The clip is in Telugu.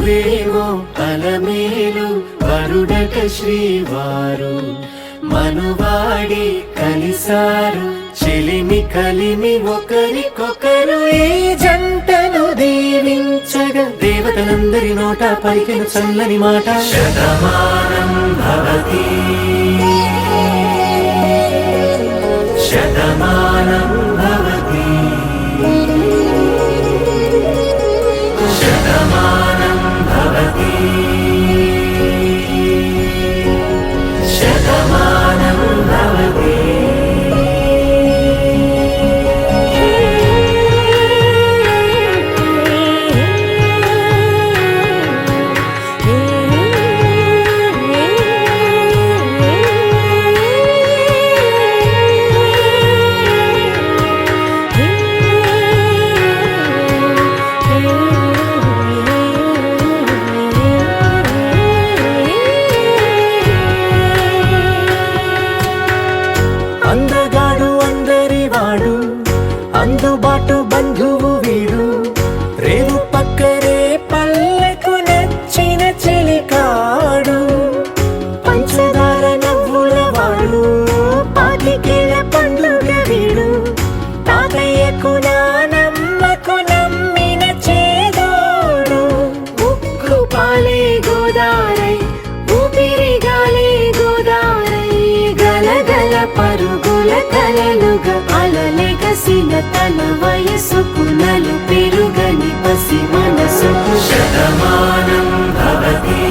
ప్రభువేమో అలమేలు వరుడట శ్రీవారు మనువాడి కలిసారు చెలిమి కలిమి ఒకరికొకరు ఈ జంటను దీవించగా దేవతలందరి నోట పలికిన చల్లని మాట శతమానం భవతి శతమానం భవతి శతమానం భవతి శతమానం భవతి అందగాడు అందరివాడు అందుబాటు బంధువు వీడు రేవు పక్కరే పల్లెకు నచ్చిన చెలికాడు పంచదార నవ్వుల వాడు పాతికేళ్ల పండుగ వీడు తాతయ్యకు నానమ్మకు నమ్మిన చేదోడు ఉక్కు పాలే గోదారై ఊపిరిగాలే గోదారై గలగల పరుగుల కలలుగా అలలెగసిన తన వయసుకు నలు పెరుగని పసి మనసుకు శతమానం భవతి